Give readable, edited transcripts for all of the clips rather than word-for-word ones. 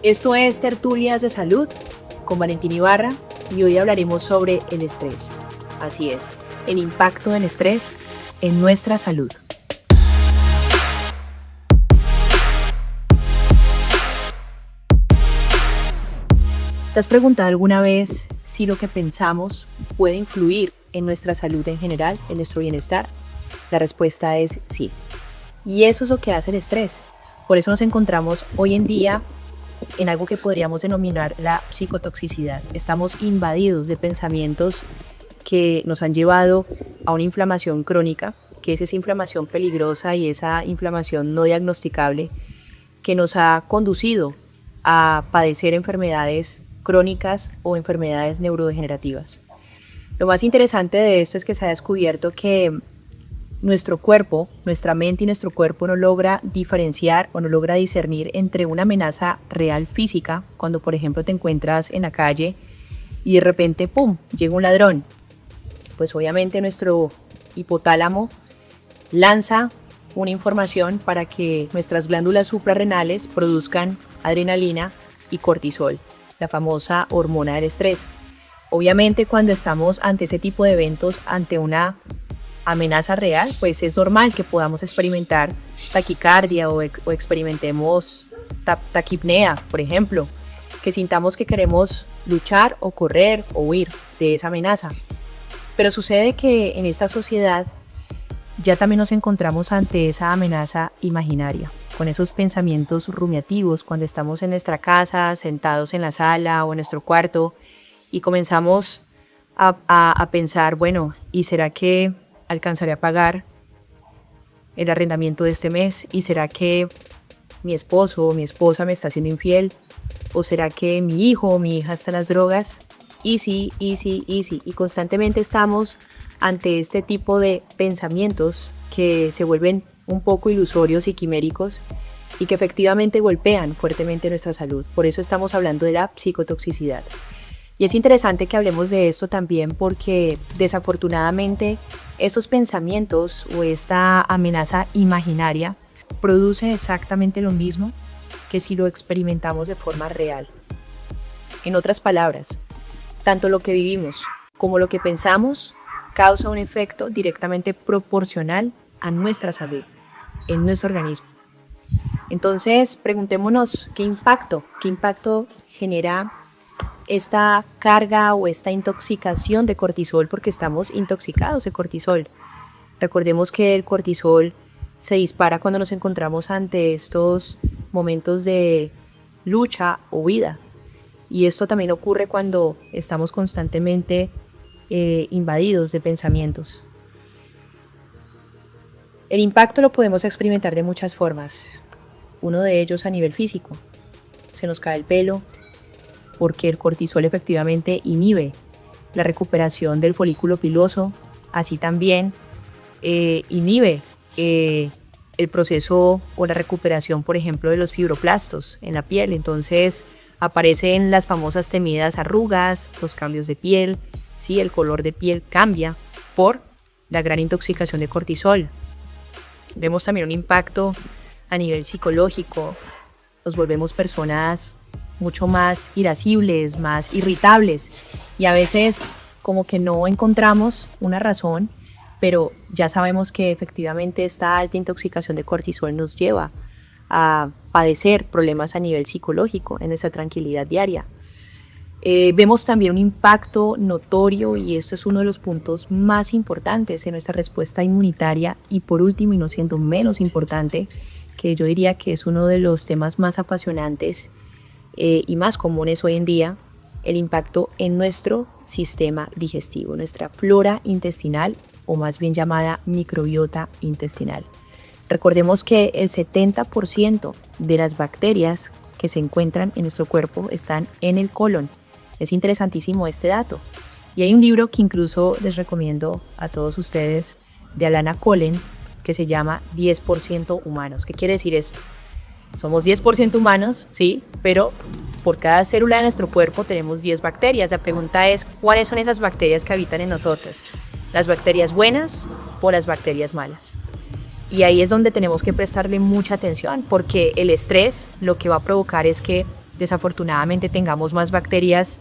Esto es Tertulias de Salud con Valentín Ibarra y hoy hablaremos sobre el estrés. Así es, el impacto del estrés en nuestra salud. ¿Te has preguntado alguna vez si lo que pensamos puede influir en nuestra salud en general, en nuestro bienestar? La respuesta es sí. Y eso es lo que hace el estrés. Por eso nos encontramos hoy en día en algo que podríamos denominar la psicotoxicidad. Estamos invadidos de pensamientos que nos han llevado a una inflamación crónica, que es esa inflamación peligrosa y esa inflamación no diagnosticable que nos ha conducido a padecer enfermedades crónicas o enfermedades neurodegenerativas. Lo más interesante de esto es que se ha descubierto que nuestro cuerpo, nuestra mente y nuestro cuerpo no logra diferenciar o no logra discernir entre una amenaza real física, cuando por ejemplo te encuentras en la calle y de repente ¡pum!, llega un ladrón. Pues obviamente nuestro hipotálamo lanza una información para que nuestras glándulas suprarrenales produzcan adrenalina y cortisol, la famosa hormona del estrés. Obviamente cuando estamos ante ese tipo de eventos, ante una amenaza real, pues es normal que podamos experimentar taquicardia o experimentemos taquipnea, por ejemplo, que sintamos que queremos luchar o correr o huir de esa amenaza. Pero sucede que en esta sociedad ya también nos encontramos ante esa amenaza imaginaria, con esos pensamientos rumiativos cuando estamos en nuestra casa, sentados en la sala o en nuestro cuarto y comenzamos a pensar, bueno, ¿y será que alcanzaré a pagar el arrendamiento de este mes? ¿Y será que mi esposo o mi esposa me está haciendo infiel? ¿O será que mi hijo o mi hija está en las drogas? Y sí. Y constantemente estamos ante este tipo de pensamientos que se vuelven un poco ilusorios y quiméricos y que efectivamente golpean fuertemente nuestra salud. Por eso estamos hablando de la psicotoxicidad. Y es interesante que hablemos de esto también porque desafortunadamente esos pensamientos o esta amenaza imaginaria produce exactamente lo mismo que si lo experimentamos de forma real. En otras palabras, tanto lo que vivimos como lo que pensamos causa un efecto directamente proporcional a nuestra salud, en nuestro organismo. Entonces, preguntémonos qué impacto genera esta carga o esta intoxicación de cortisol, porque estamos intoxicados de cortisol. Recordemos que el cortisol se dispara cuando nos encontramos ante estos momentos de lucha o huida. Y esto también ocurre cuando estamos constantemente invadidos de pensamientos. El impacto lo podemos experimentar de muchas formas. Uno de ellos a nivel físico. Se nos cae el pelo, porque el cortisol efectivamente inhibe la recuperación del folículo piloso, así también inhibe el proceso o la recuperación, por ejemplo, de los fibroblastos en la piel. Entonces aparecen las famosas temidas arrugas, los cambios de piel, sí, el color de piel cambia por la gran intoxicación de cortisol. Vemos también un impacto a nivel psicológico, nos volvemos personas mucho más irascibles, más irritables y a veces como que no encontramos una razón, pero ya sabemos que efectivamente esta alta intoxicación de cortisol nos lleva a padecer problemas a nivel psicológico en nuestra tranquilidad diaria. Vemos también un impacto notorio y esto es uno de los puntos más importantes en nuestra respuesta inmunitaria y por último y no siendo menos importante, que yo diría que es uno de los temas más apasionantes y más comunes hoy en día, el impacto en nuestro sistema digestivo, nuestra flora intestinal o más bien llamada microbiota intestinal. Recordemos que el 70% de las bacterias que se encuentran en nuestro cuerpo están en el colon. Es interesantísimo este dato. Y hay un libro que incluso les recomiendo a todos ustedes de Alana Colen que se llama 10% humanos. ¿Qué quiere decir esto? Somos 10% humanos, sí, pero por cada célula de nuestro cuerpo tenemos 10 bacterias. La pregunta es, ¿cuáles son esas bacterias que habitan en nosotros? ¿Las bacterias buenas o las bacterias malas? Y ahí es donde tenemos que prestarle mucha atención, porque el estrés lo que va a provocar es que desafortunadamente tengamos más bacterias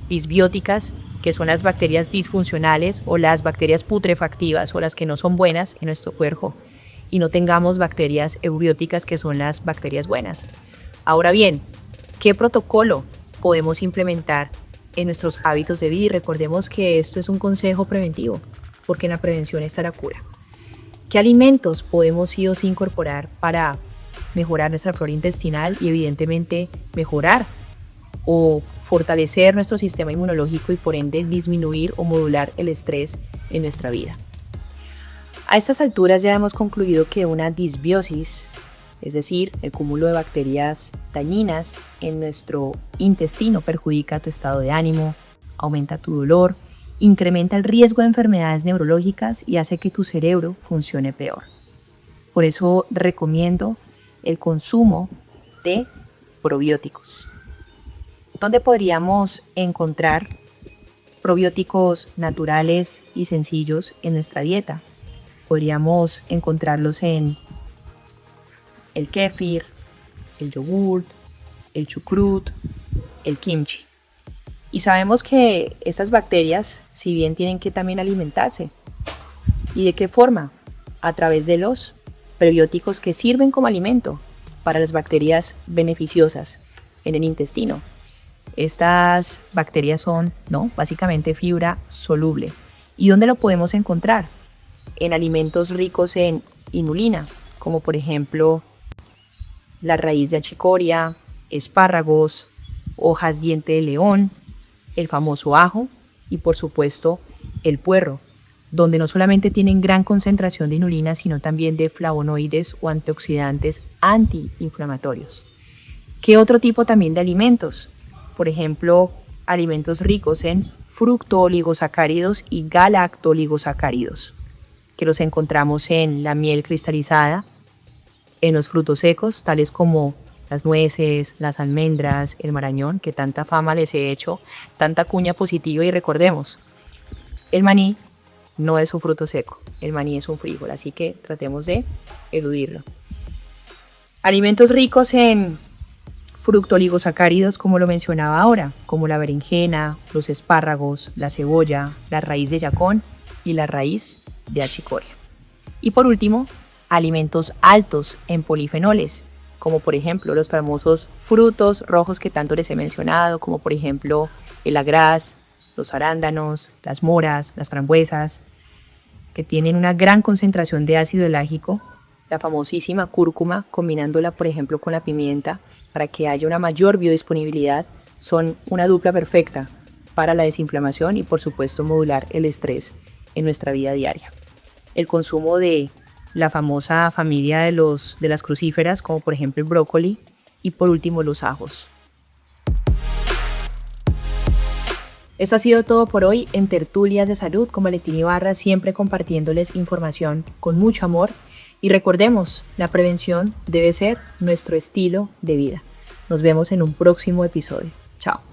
disbióticas, que son las bacterias disfuncionales o las bacterias putrefactivas o las que no son buenas en nuestro cuerpo, y no tengamos bacterias eubióticas, que son las bacterias buenas. Ahora bien, ¿qué protocolo podemos implementar en nuestros hábitos de vida? Y recordemos que esto es un consejo preventivo, porque en la prevención está la cura. ¿Qué alimentos podemos sí o sí incorporar para mejorar nuestra flora intestinal y evidentemente mejorar o fortalecer nuestro sistema inmunológico y por ende disminuir o modular el estrés en nuestra vida? A estas alturas ya hemos concluido que una disbiosis, es decir, el cúmulo de bacterias dañinas en nuestro intestino, perjudica tu estado de ánimo, aumenta tu dolor, incrementa el riesgo de enfermedades neurológicas y hace que tu cerebro funcione peor. Por eso recomiendo el consumo de probióticos. ¿Dónde podríamos encontrar probióticos naturales y sencillos en nuestra dieta? Podríamos encontrarlos en el kéfir, el yogur, el chucrut, el kimchi. Y sabemos que estas bacterias, si bien tienen que también alimentarse, ¿y de qué forma? A través de los prebióticos que sirven como alimento para las bacterias beneficiosas en el intestino. Estas bacterias son, básicamente fibra soluble. ¿Y dónde lo podemos encontrar? En alimentos ricos en inulina, como por ejemplo la raíz de achicoria, espárragos, hojas diente de león, el famoso ajo y por supuesto el puerro, donde no solamente tienen gran concentración de inulina, sino también de flavonoides o antioxidantes antiinflamatorios. ¿Qué otro tipo también de alimentos? Por ejemplo, alimentos ricos en fructooligosacáridos y galactoligosacáridos, que los encontramos en la miel cristalizada, en los frutos secos, tales como las nueces, las almendras, el marañón, que tanta fama les he hecho, tanta cuña positiva. Y recordemos, el maní no es un fruto seco, el maní es un frijol, así que tratemos de eludirlo. Alimentos ricos en fructooligosacáridos, como lo mencionaba ahora, como la berenjena, los espárragos, la cebolla, la raíz de yacón y la raíz de achicoria. Y por último, alimentos altos en polifenoles, como por ejemplo los famosos frutos rojos que tanto les he mencionado, como por ejemplo el agraz, los arándanos, las moras, las frambuesas, que tienen una gran concentración de ácido elágico, la famosísima cúrcuma, combinándola por ejemplo con la pimienta para que haya una mayor biodisponibilidad, son una dupla perfecta para la desinflamación y por supuesto modular el estrés en nuestra vida diaria. El consumo de la famosa familia de las crucíferas, como por ejemplo el brócoli, y por último los ajos. Eso ha sido todo por hoy en Tertulias de Salud con Valentina Ibarra, siempre compartiéndoles información con mucho amor. Y recordemos, la prevención debe ser nuestro estilo de vida. Nos vemos en un próximo episodio. Chao.